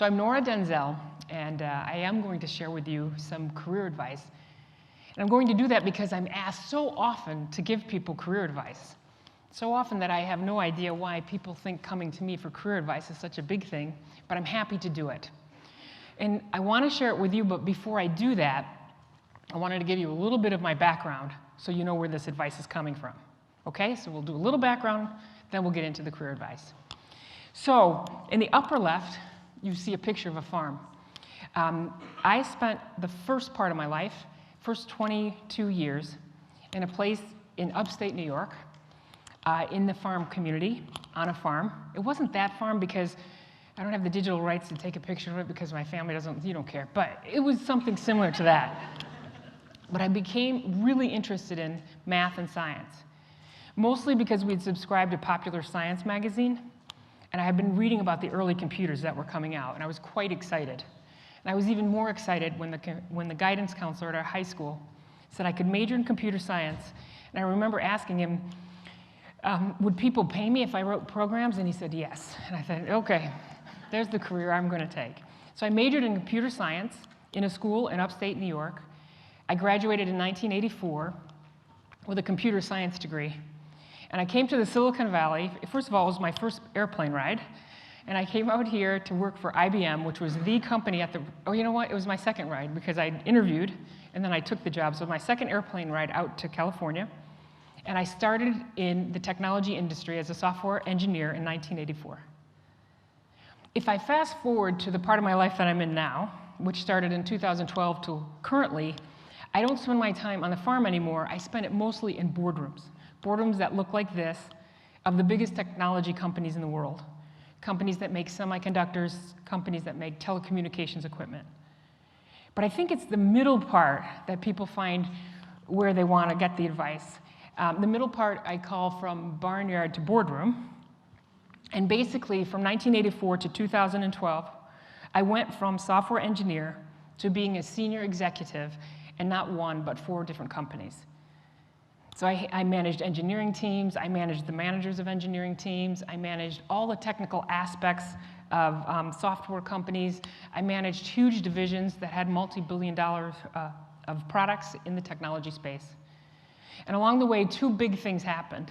So I'm Nora Denzel, and I am going to share with you some career advice. And I'm going to do that because I'm asked so often to give people career advice. So often that I have no idea why people think coming to me for career advice is such a big thing, but I'm happy to do it. And I want to share it with you, but before I do that, I wanted to give you a little bit of my background so you know where this advice is coming from. Okay, so we'll do a little background, then we'll get into the career advice. So in the upper left, you see a picture of a farm. I spent the first part of my life, first 22 years, in a place in upstate New York, in the farm community, on a farm. It wasn't that farm because I don't have the digital rights to take a picture of it because my family doesn't, you don't care, but it was something similar to that. But I became really interested in math and science, mostly because we'd subscribed to Popular Science magazine, and I had been reading about the early computers that were coming out, and I was quite excited. And I was even more excited when the guidance counselor at our high school said I could major in computer science. And I remember asking him, would people pay me if I wrote programs? And he said yes. And I thought, okay, there's the career I'm going to take. So I majored in computer science in a school in upstate New York. I graduated in 1984 with a computer science degree. And I came to the Silicon Valley. First of all, it was my first airplane ride. And I came out here to work for IBM, which was the company at the, oh, you know what? It was my second ride because I interviewed, and then I took the job. So my second airplane ride out to California. And I started in the technology industry as a software engineer in 1984. If I fast forward to the part of my life that I'm in now, which started in 2012 to currently, I don't spend my time on the farm anymore. I spend it mostly in boardrooms. Boardrooms that look like this, of the biggest technology companies in the world. Companies that make semiconductors, companies that make telecommunications equipment. But I think it's the middle part that people find where they want to get the advice. The middle part I call from barnyard to boardroom. And basically, from 1984 to 2012, I went from software engineer to being a senior executive in not one, but 4 different companies. So I managed engineering teams, I managed the managers of engineering teams, I managed all the technical aspects of software companies, I managed huge divisions that had multi-billion dollars of products in the technology space. And along the way, 2 big things happened.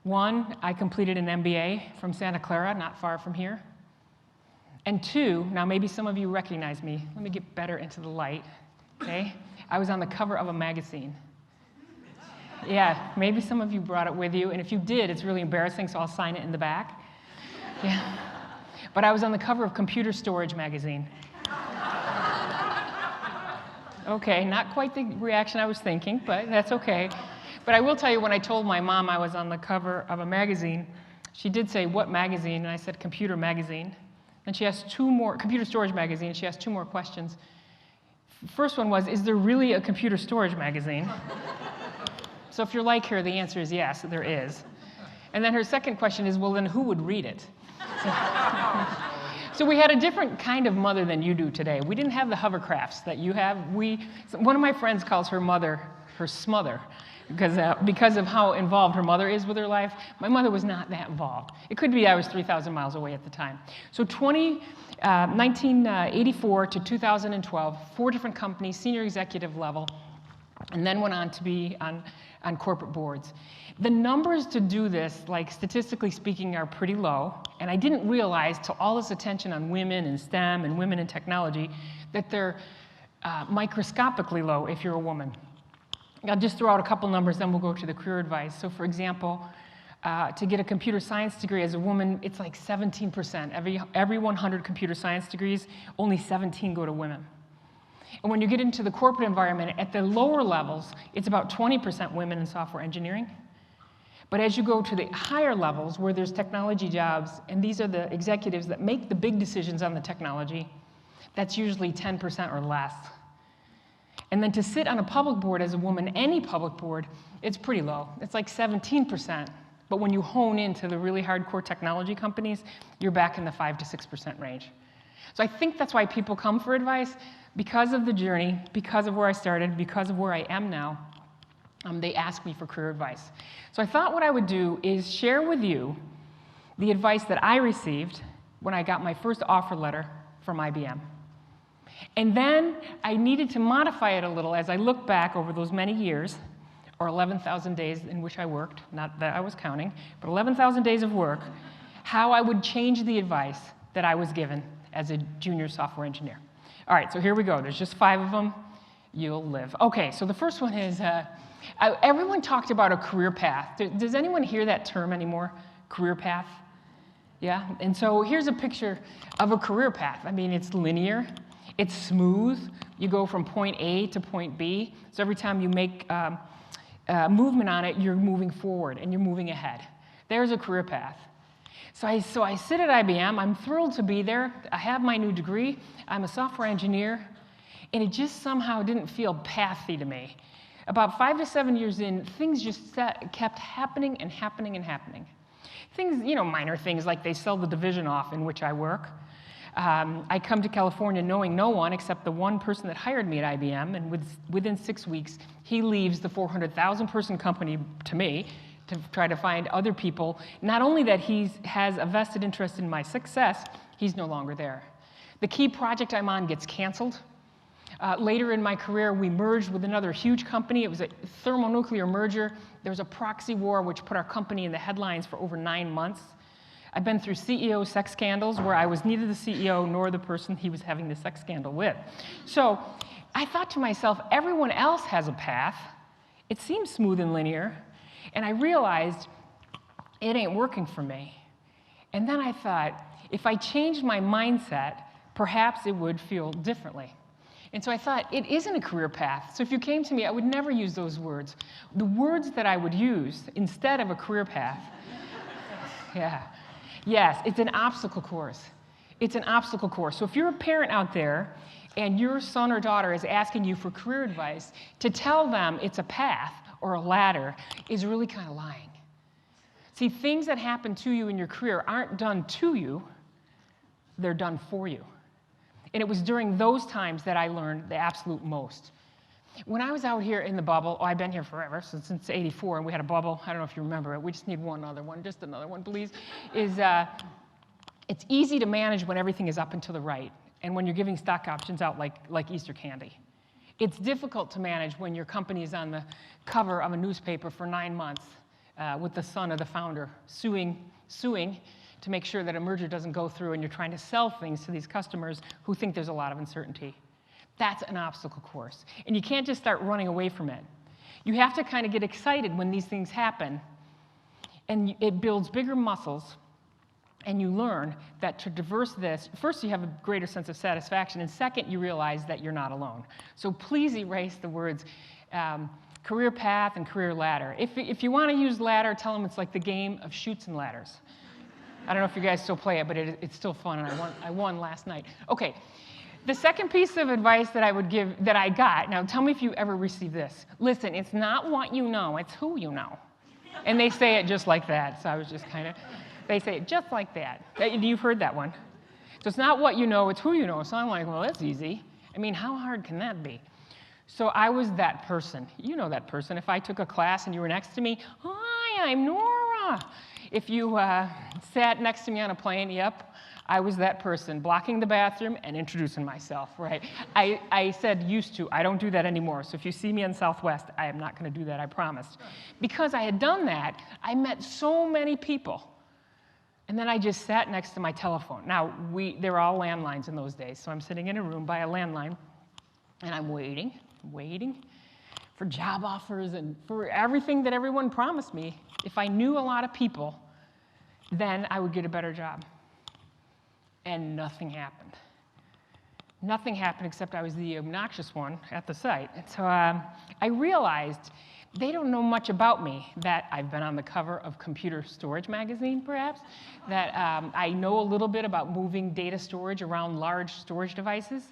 One, I completed an MBA from Santa Clara, not far from here. And 2, now maybe some of you recognize me. Let me get better into the light, okay? I was on the cover of a magazine. Yeah, maybe some of you brought it with you, and if you did, it's really embarrassing, so I'll sign it in the back. Yeah. But I was on the cover of Computer Storage Magazine. Okay, not quite the reaction I was thinking, but that's okay. But I will tell you, when I told my mom I was on the cover of a magazine, she did say, "What magazine?" And I said, "Computer Magazine." And she asked 2 more, Computer Storage Magazine, she asked 2 more questions. First one was, is there really a computer storage magazine? So if you're like her, the answer is yes, there is. And then her second question is, well, then who would read it? So we had a different kind of mother than you do today. We didn't have the hovercrafts that you have. One of my friends calls her mother her smother because of how involved her mother is with her life. My mother was not that involved. It could be I was 3,000 miles away at the time. So 1984 to 2012, 4 different companies, senior executive level, and then went on to be on corporate boards. The numbers to do this, like statistically speaking, are pretty low, and I didn't realize till all this attention on women in STEM and women in technology that they're microscopically low if you're a woman. I'll just throw out a couple numbers, then we'll go to the career advice. So for example, to get a computer science degree as a woman, it's like 17%. Every 100 computer science degrees, only 17 go to women. And when you get into the corporate environment, at the lower levels, it's about 20% women in software engineering. But as you go to the higher levels, where there's technology jobs, and these are the executives that make the big decisions on the technology, that's usually 10% or less. And then to sit on a public board as a woman, any public board, it's pretty low. It's like 17%. But when you hone into the really hardcore technology companies, you're back in the 5 to 6% range. So I think that's why people come for advice. Because of the journey, because of where I started, because of where I am now, they ask me for career advice. So I thought what I would do is share with you the advice that I received when I got my first offer letter from IBM. And then I needed to modify it a little as I look back over those many years, or 11,000 days in which I worked, not that I was counting, but 11,000 days of work, how I would change the advice that I was given as a junior software engineer. All right, so here we go. There's just 5 of them. You'll live. Okay, so the first one is, everyone talked about a career path. Does anyone hear that term anymore? Career path? Yeah? And so here's a picture of a career path. I mean, it's linear. It's smooth. You go from point A to point B. So every time you make movement on it, you're moving forward and you're moving ahead. There's a career path. So I sit at IBM. I'm thrilled to be there. I have my new degree. I'm a software engineer. And it just somehow didn't feel pathy to me. About 5 to 7 years in, things just kept happening and happening and happening. Things, you know, minor things like they sell the division off in which I work. I come to California knowing no one except the one person that hired me at IBM, and within 6 weeks, he leaves the 400,000 person company to me to try to find other people. Not only that he has a vested interest in my success, he's no longer there. The key project I'm on gets canceled. Later in my career, we merged with another huge company. It was a thermonuclear merger. There was a proxy war which put our company in the headlines for over 9 months. I've been through CEO sex scandals where I was neither the CEO nor the person he was having the sex scandal with. So I thought to myself, everyone else has a path. It seems smooth and linear. And I realized it ain't working for me. And then I thought, if I changed my mindset, perhaps it would feel differently. And so I thought, it isn't a career path. So if you came to me, I would never use those words. The words that I would use instead of a career path, yes, it's an obstacle course. It's an obstacle course. So if you're a parent out there and your son or daughter is asking you for career advice, to tell them it's a path or a ladder is really kind of lying. See, things that happen to you in your career aren't done to you, they're done for you. And it was during those times that I learned the absolute most. When I was out here in the bubble, I've been here forever, since '84, and we had a bubble. I don't know if you remember it. We just need one other one, just another one, please. It's easy to manage when everything is up and to the right, and when you're giving stock options out like Easter candy. It's difficult to manage when your company is on the cover of a newspaper for 9 months with the son of the founder suing to make sure that a merger doesn't go through, and you're trying to sell things to these customers who think there's a lot of uncertainty. That's an obstacle course. And you can't just start running away from it. You have to kind of get excited when these things happen, and it builds bigger muscles, and you learn that to traverse this, first you have a greater sense of satisfaction, and second, you realize that you're not alone. So please erase the words career path and career ladder. If you want to use ladder, tell them it's like the game of chutes and ladders. I don't know if you guys still play it, but it's still fun, and I won last night. Okay, the second piece of advice that I would give, that I got, now tell me if you ever received this. Listen, it's not what you know, it's who you know. And they say it just like that, so I was just kind of, they say it just like that. You've heard that one. So it's not what you know, it's who you know. So I'm like, well, that's easy. I mean, how hard can that be? So I was that person. You know that person. If I took a class and you were next to me, hi, I'm Nora. If you sat next to me on a plane, yep, I was that person, blocking the bathroom and introducing myself, right? I said used to. I don't do that anymore. So if you see me on Southwest, I am not going to do that, I promised. Because I had done that, I met so many people. And then I just sat next to my telephone. Now, there were all landlines in those days, so I'm sitting in a room by a landline, and I'm waiting for job offers and for everything that everyone promised me. If I knew a lot of people, then I would get a better job. And nothing happened. Nothing happened except I was the obnoxious one at the site. And so I realized they don't know much about me, that I've been on the cover of Computer Storage Magazine, perhaps, that I know a little bit about moving data storage around large storage devices.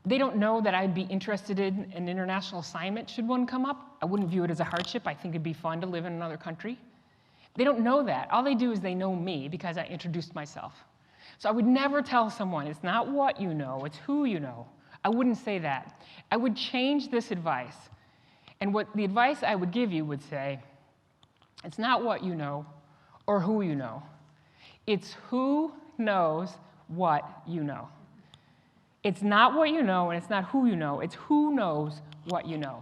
They don't know that I'd be interested in an international assignment should one come up. I wouldn't view it as a hardship. I think it'd be fun to live in another country. They don't know that. All they do is they know me because I introduced myself. So I would never tell someone, it's not what you know, it's who you know. I wouldn't say that. I would change this advice. And what the advice I would give you would say, it's not what you know or who you know. It's who knows what you know. It's not what you know, and it's not who you know. It's who knows what you know.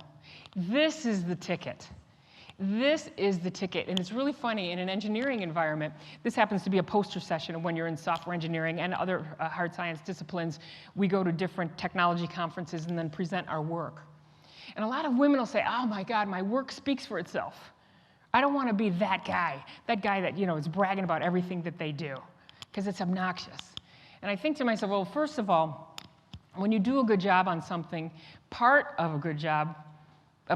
This is the ticket. This is the ticket. And it's really funny, in an engineering environment, this happens to be a poster session when you're in software engineering and other hard science disciplines. We go to different technology conferences and then present our work. And a lot of women will say, oh my God, my work speaks for itself. I don't want to be that guy that is bragging about everything that they do, because it's obnoxious. And I think to myself, well, first of all, when you do a good job on something, part of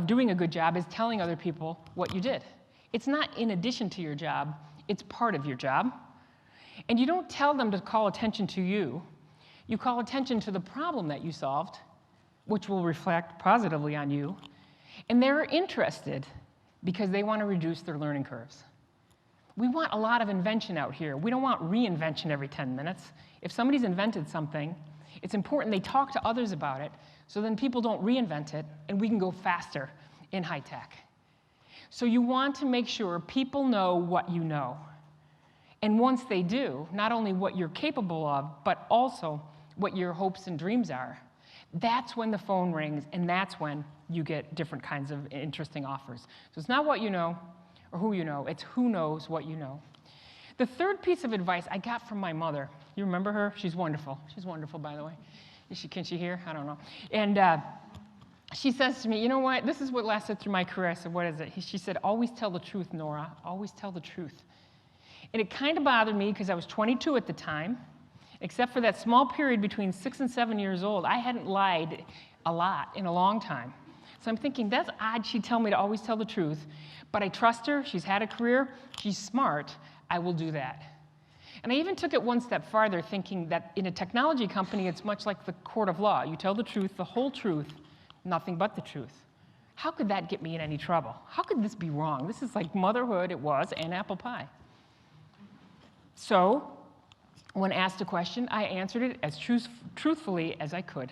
doing a good job is telling other people what you did. It's not in addition to your job, it's part of your job. And you don't tell them to call attention to you. You call attention to the problem that you solved, which will reflect positively on you. And they're interested because they want to reduce their learning curves. We want a lot of invention out here. We don't want reinvention every 10 minutes. If somebody's invented something, it's important they talk to others about it, so then people don't reinvent it, and we can go faster in high tech. So you want to make sure people know what you know. And once they do, not only what you're capable of, but also what your hopes and dreams are, that's when the phone rings, and that's when you get different kinds of interesting offers. So it's not what you know or who you know, it's who knows what you know. The third piece of advice I got from my mother. You remember her? She's wonderful. She's wonderful, by the way. Can she hear? I don't know. And she says to me, you know what? This is what lasted through my career. I said, what is it? She said, always tell the truth, Nora. Always tell the truth. And it kind of bothered me because I was 22 at the time. Except for that small period between 6 and 7 years old, I hadn't lied a lot in a long time. So I'm thinking, that's odd she'd tell me to always tell the truth. But I trust her. She's had a career. She's smart. I will do that. And I even took it one step farther, thinking that in a technology company, it's much like the court of law. You tell the truth, the whole truth, nothing but the truth. How could that get me in any trouble? How could this be wrong? This is like motherhood, it was, and apple pie. So when asked a question, I answered it as truthfully as I could.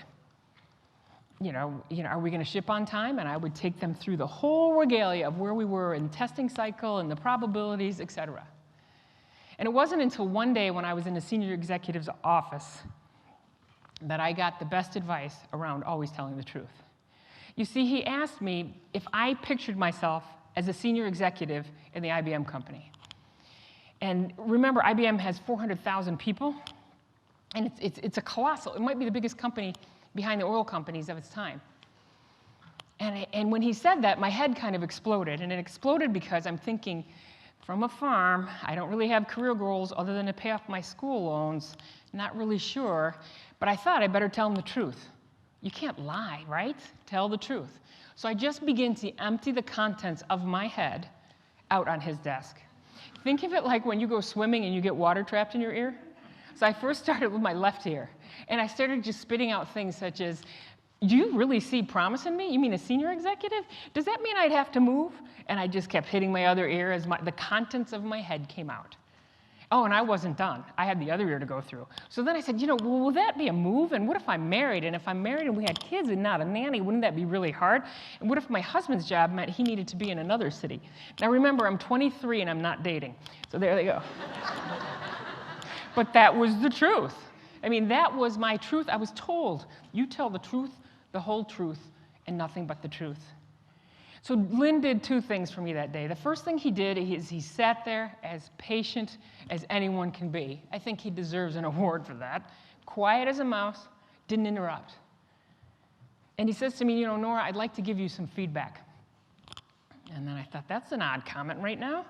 Are we going to ship on time? And I would take them through the whole regalia of where we were in the testing cycle and the probabilities, et cetera. And it wasn't until one day when I was in a senior executive's office that I got the best advice around always telling the truth. You see, he asked me if I pictured myself as a senior executive in the IBM company. And remember, IBM has 400,000 people, and it's a colossal, it might be the biggest company behind the oil companies of its time. And when he said that, my head kind of exploded, and it exploded because I'm thinking, from a farm, I don't really have career goals other than to pay off my school loans, not really sure, but I thought I better tell him the truth. You can't lie, right? Tell the truth. So I just began to empty the contents of my head out on his desk. Think of it like when you go swimming and you get water trapped in your ear. So I first started with my left ear, and I started just spitting out things such as, do you really see promise in me? You mean a senior executive? Does that mean I'd have to move? And I just kept hitting my other ear as the contents of my head came out. Oh, and I wasn't done. I had the other ear to go through. So then I said, well, will that be a move? And what if I'm married? And if I'm married and we had kids and not a nanny, wouldn't that be really hard? And what if my husband's job meant he needed to be in another city? Now remember, I'm 23 and I'm not dating. So there they go. But that was the truth. I mean, that was my truth. I was told, you tell the truth, the whole truth, and nothing but the truth. So Lynn did two things for me that day. The first thing he did is he sat there as patient as anyone can be. I think he deserves an award for that. Quiet as a mouse, didn't interrupt. And he says to me, Nora, I'd like to give you some feedback. And then I thought, that's an odd comment right now.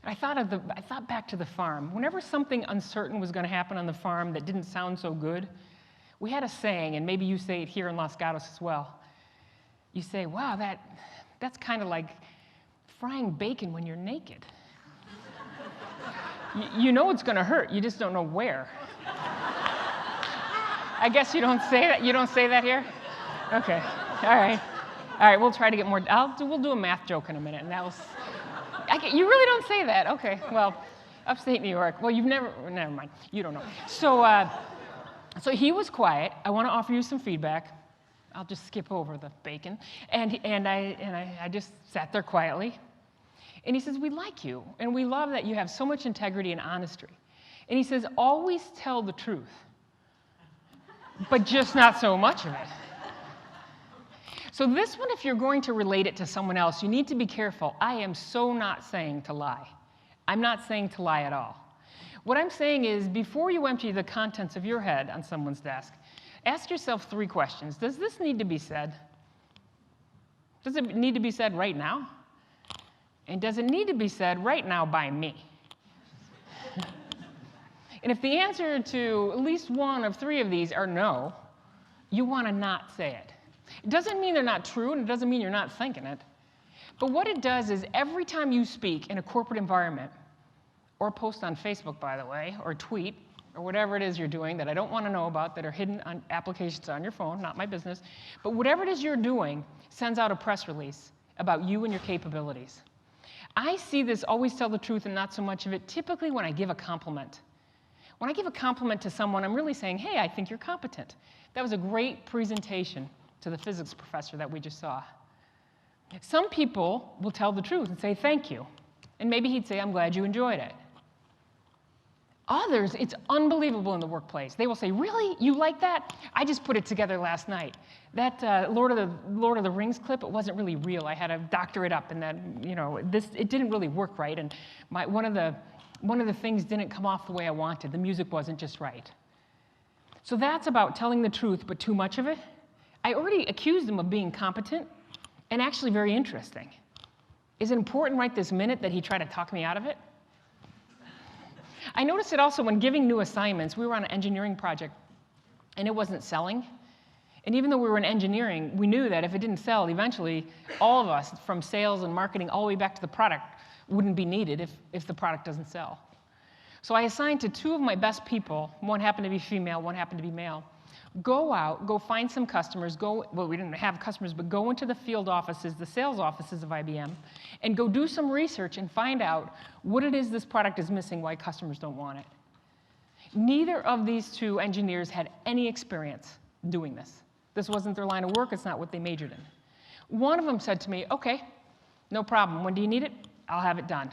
I thought back to the farm. Whenever something uncertain was going to happen on the farm that didn't sound so good, we had a saying, and maybe you say it here in Los Gatos as well. You say, wow, that's kind of like frying bacon when you're naked. You know it's going to hurt, you just don't know where. I guess you don't say that. You don't say that here? Okay. All right, we'll try to get more. We'll do a math joke in a minute, and that was. You really don't say that. Okay. Well, upstate New York. Well, never mind. You don't know. So he was quiet. I want to offer you some feedback. I'll just skip over the bacon. And I just sat there quietly. And he says, we like you, and we love that you have so much integrity and honesty. And he says, always tell the truth. but just not so much of it. So this one, if you're going to relate it to someone else, you need to be careful. I am so not saying to lie. I'm not saying to lie at all. What I'm saying is, before you empty the contents of your head on someone's desk, ask yourself 3 questions. Does this need to be said? Does it need to be said right now? And does it need to be said right now by me? And if the answer to at least 1 of 3 of these are no, you want to not say it. It doesn't mean they're not true, and it doesn't mean you're not thinking it. But what it does is every time you speak in a corporate environment, or post on Facebook, by the way, or tweet, or whatever it is you're doing that I don't want to know about that are hidden on applications on your phone, not my business, but whatever it is you're doing sends out a press release about you and your capabilities. I see this always tell the truth and not so much of it typically when I give a compliment. When I give a compliment to someone, I'm really saying, hey, I think you're competent. That was a great presentation to the physics professor that we just saw. Some people will tell the truth and say thank you. And maybe he'd say, I'm glad you enjoyed it. Others, it's unbelievable in the workplace. They will say, really? You like that? I just put it together last night. That Lord of the Rings clip, it wasn't really real. I had to doctor it up, and that, it didn't really work right. And one of the things didn't come off the way I wanted. The music wasn't just right. So that's about telling the truth, but too much of it. I already accused him of being competent and actually very interesting. Is it important right this minute that he tried to talk me out of it? I noticed it also when giving new assignments. We were on an engineering project, and it wasn't selling. And even though we were in engineering, we knew that if it didn't sell, eventually all of us, from sales and marketing all the way back to the product, wouldn't be needed if the product doesn't sell. So I assigned to 2 of my best people. One happened to be female, one happened to be male. Go out, go find some customers, well, we didn't have customers, but go into the field offices, the sales offices of IBM, and go do some research and find out what it is this product is missing, why customers don't want it. Neither of these 2 engineers had any experience doing this. This wasn't their line of work, it's not what they majored in. One of them said to me, okay, no problem, when do you need it? I'll have it done.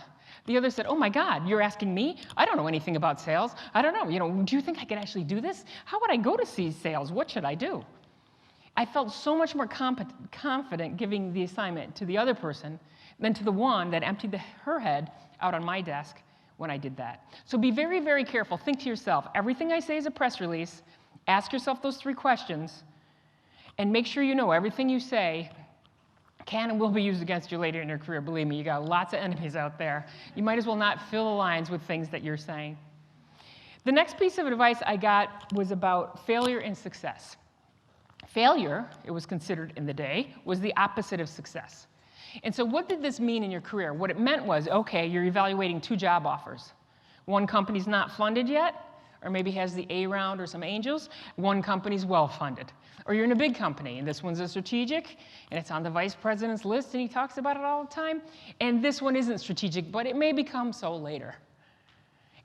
The other said, oh my God, you're asking me? I don't know anything about sales. I don't know, do you think I could actually do this? How would I go to see sales? What should I do? I felt so much more confident giving the assignment to the other person than to the one that emptied her head out on my desk when I did that. So be very, very careful. Think to yourself, everything I say is a press release. Ask yourself those 3 questions, and make sure you know everything you say can and will be used against you later in your career. Believe me, you got lots of enemies out there. You might as well not fill the lines with things that you're saying. The next piece of advice I got was about failure and success. Failure, it was considered in the day, was the opposite of success. And so what did this mean in your career? What it meant was, okay, you're evaluating 2 job offers. One company's not funded yet, or maybe has the A round or some angels. One company's well-funded. Or you're in a big company, and this one's a strategic, and it's on the vice president's list, and he talks about it all the time. And this one isn't strategic, but it may become so later.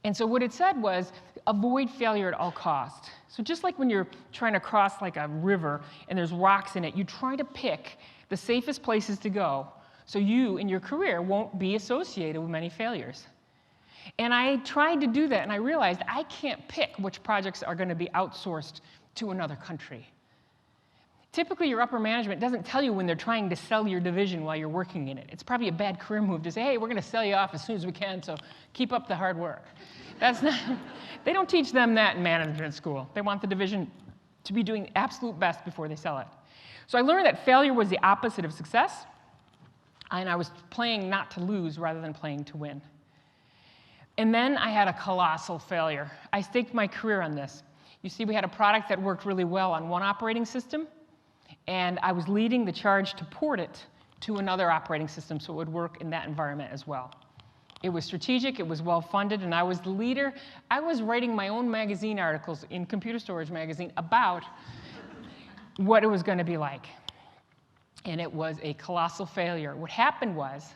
And so what it said was, avoid failure at all costs. So just like when you're trying to cross like a river, and there's rocks in it, you try to pick the safest places to go, so you, in your career, won't be associated with many failures. And I tried to do that, and I realized I can't pick which projects are going to be outsourced to another country. Typically, your upper management doesn't tell you when they're trying to sell your division while you're working in it. It's probably a bad career move to say, hey, we're going to sell you off as soon as we can, so keep up the hard work. That's not, they don't teach them that in management school. They want the division to be doing the absolute best before they sell it. So I learned that failure was the opposite of success, and I was playing not to lose rather than playing to win. And then I had a colossal failure. I staked my career on this. You see, we had a product that worked really well on one operating system, and I was leading the charge to port it to another operating system so it would work in that environment as well. It was strategic, it was well-funded, and I was the leader. I was writing my own magazine articles in Computer Storage Magazine about what it was going to be like. And it was a colossal failure. What happened was,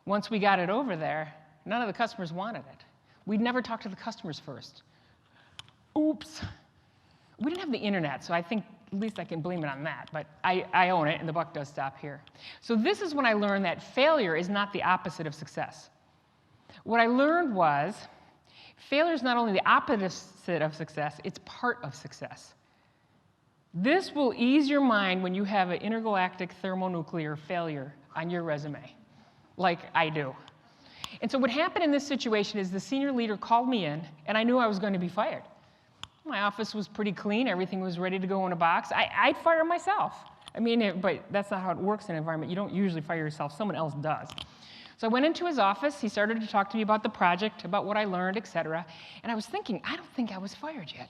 once we got it over there, none of the customers wanted it. We'd never talked to the customers first. Oops. We didn't have the internet, so I think at least I can blame it on that. But I own it, and the buck does stop here. So this is when I learned that failure is not the opposite of success. What I learned was failure is not only the opposite of success, it's part of success. This will ease your mind when you have an intergalactic thermonuclear failure on your resume, like I do. And so what happened in this situation is the senior leader called me in, and I knew I was going to be fired. My office was pretty clean. Everything was ready to go in a box. I'd fire myself. I mean, but that's not how it works in an environment. You don't usually fire yourself. Someone else does. So I went into his office. He started to talk to me about the project, about what I learned, et cetera. And I was thinking, I don't think I was fired yet.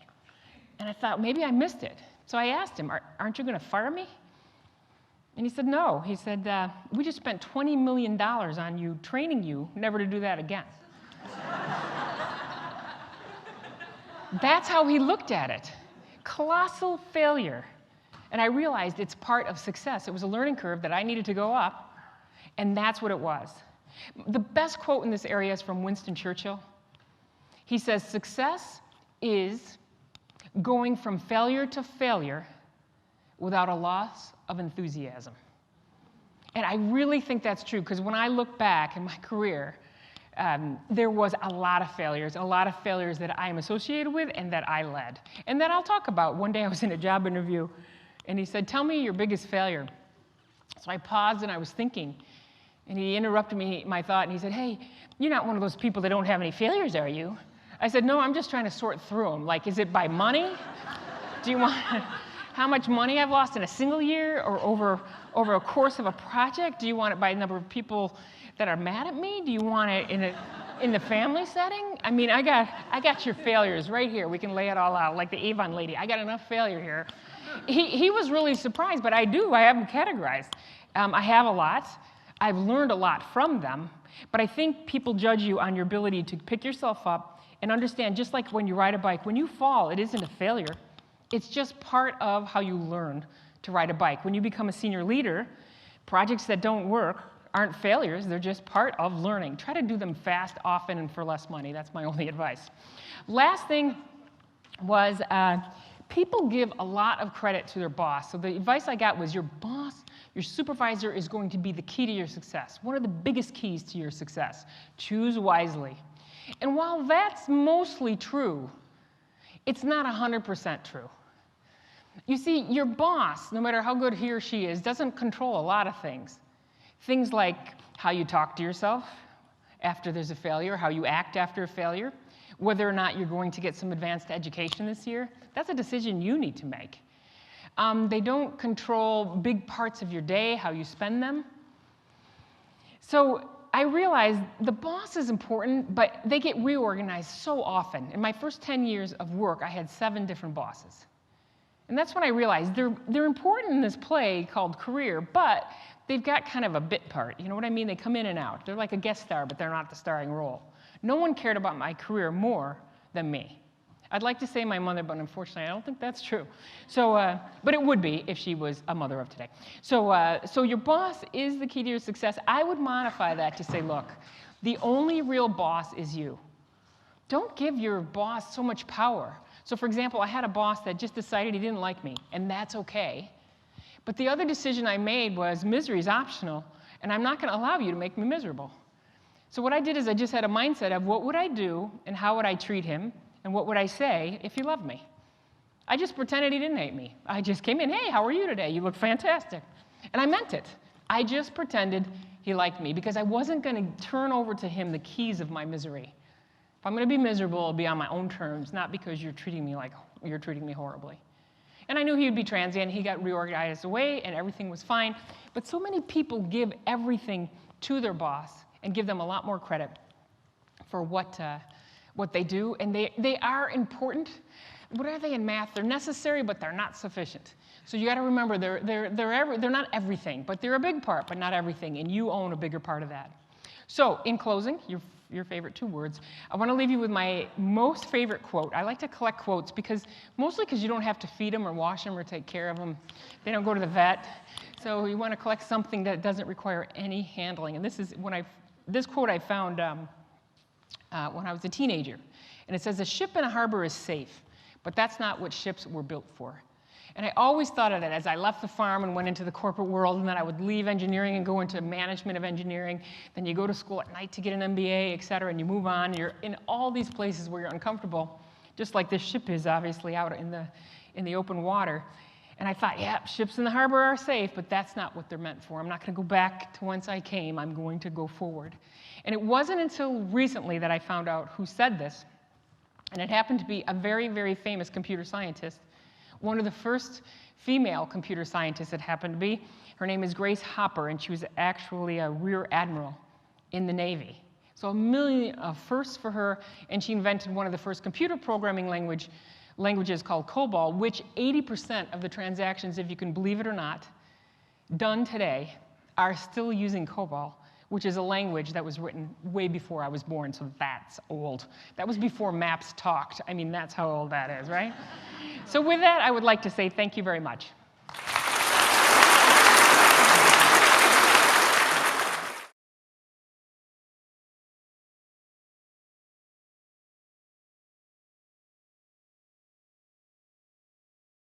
And I thought, maybe I missed it. So I asked him, aren't you going to fire me? And he said, no. He said, we just spent $20 million on you, training you never to do that again. That's how he looked at it. Colossal failure. And I realized it's part of success. It was a learning curve that I needed to go up, and that's what it was. The best quote in this area is from Winston Churchill. He says, success is going from failure to failure without a loss of enthusiasm. And I really think that's true, because when I look back in my career, there was a lot of failures that I am associated with and that I led. And that I'll talk about. One day I was in a job interview, and he said, tell me your biggest failure. So I paused and I was thinking, and he interrupted me, my thought, and he said, hey, you're not one of those people that don't have any failures, are you? I said, no, I'm just trying to sort through them. Like, is it by money? Do you want how much money I've lost in a single year or over a course of a project? Do you want it by the number of people that are mad at me? Do you want it in the family setting? I mean, I got your failures right here. We can lay it all out, like the Avon lady. I got enough failure here. He was really surprised, but I have them categorized. I have a lot. I've learned a lot from them, but I think people judge you on your ability to pick yourself up and understand, just like when you ride a bike, when you fall, it isn't a failure. It's just part of how you learn to ride a bike. When you become a senior leader, projects that don't work aren't failures. They're just part of learning. Try to do them fast, often, and for less money. That's my only advice. Last thing was people give a lot of credit to their boss. So the advice I got was your boss, your supervisor is going to be the key to your success. One of the biggest keys to your success. Choose wisely. And while that's mostly true, it's not 100% true. You see, your boss, no matter how good he or she is, doesn't control a lot of things. Things like how you talk to yourself after there's a failure, how you act after a failure, whether or not you're going to get some advanced education this year. That's a decision you need to make. They don't control big parts of your day, how you spend them. So I realized the boss is important, but they get reorganized so often. In my first 10 years of work, I had 7 different bosses. And that's when I realized they're important in this play called career, but they've got kind of a bit part. You know what I mean? They come in and out. They're like a guest star, but they're not the starring role. No one cared about my career more than me. I'd like to say my mother, but unfortunately, I don't think that's true. So, but it would be if she was a mother of today. So your boss is the key to your success. I would modify that to say, look, the only real boss is you. Don't give your boss so much power. So for example, I had a boss that just decided he didn't like me, and that's okay. But the other decision I made was misery is optional, and I'm not going to allow you to make me miserable. So what I did is I just had a mindset of what would I do and how would I treat him and what would I say if he loved me. I just pretended he didn't hate me. I just came in, hey, how are you today? You look fantastic. And I meant it. I just pretended he liked me because I wasn't going to turn over to him the keys of my misery. If I'm going to be miserable, it'll be on my own terms, not because you're treating me like you're treating me horribly. And I knew he would be transient. He got reorganized away, and everything was fine. But so many people give everything to their boss and give them a lot more credit for what they do. And they are important. What are they in math? They're necessary, but they're not sufficient. So you got to remember, they're not everything, but they're a big part, but not everything. And you own a bigger part of that. So in closing, your favorite 2 words, I want to leave you with my most favorite quote. I like to collect quotes mostly because you don't have to feed them or wash them or take care of them. They don't go to the vet. So you want to collect something that doesn't require any handling. And this quote I found when I was a teenager. And it says, a ship in a harbor is safe, but that's not what ships were built for. And I always thought of that as I left the farm and went into the corporate world, and then I would leave engineering and go into management of engineering. Then you go to school at night to get an MBA, et cetera, and you move on. You're in all these places where you're uncomfortable, just like this ship is obviously out in the open water. And I thought, yeah, ships in the harbor are safe, but that's not what they're meant for. I'm not going to go back to whence I came. I'm going to go forward. And it wasn't until recently that I found out who said this. And it happened to be a very, very famous computer scientist, one of the first female computer scientists it happened to be. Her name is Grace Hopper, and she was actually a rear admiral in the Navy. So a million firsts for her, and she invented one of the first computer programming languages called COBOL, which 80% of the transactions, if you can believe it or not, done today are still using COBOL, which is a language that was written way before I was born, so that's old. That was before maps talked. I mean, that's how old that is, right? So with that, I would like to say thank you very much.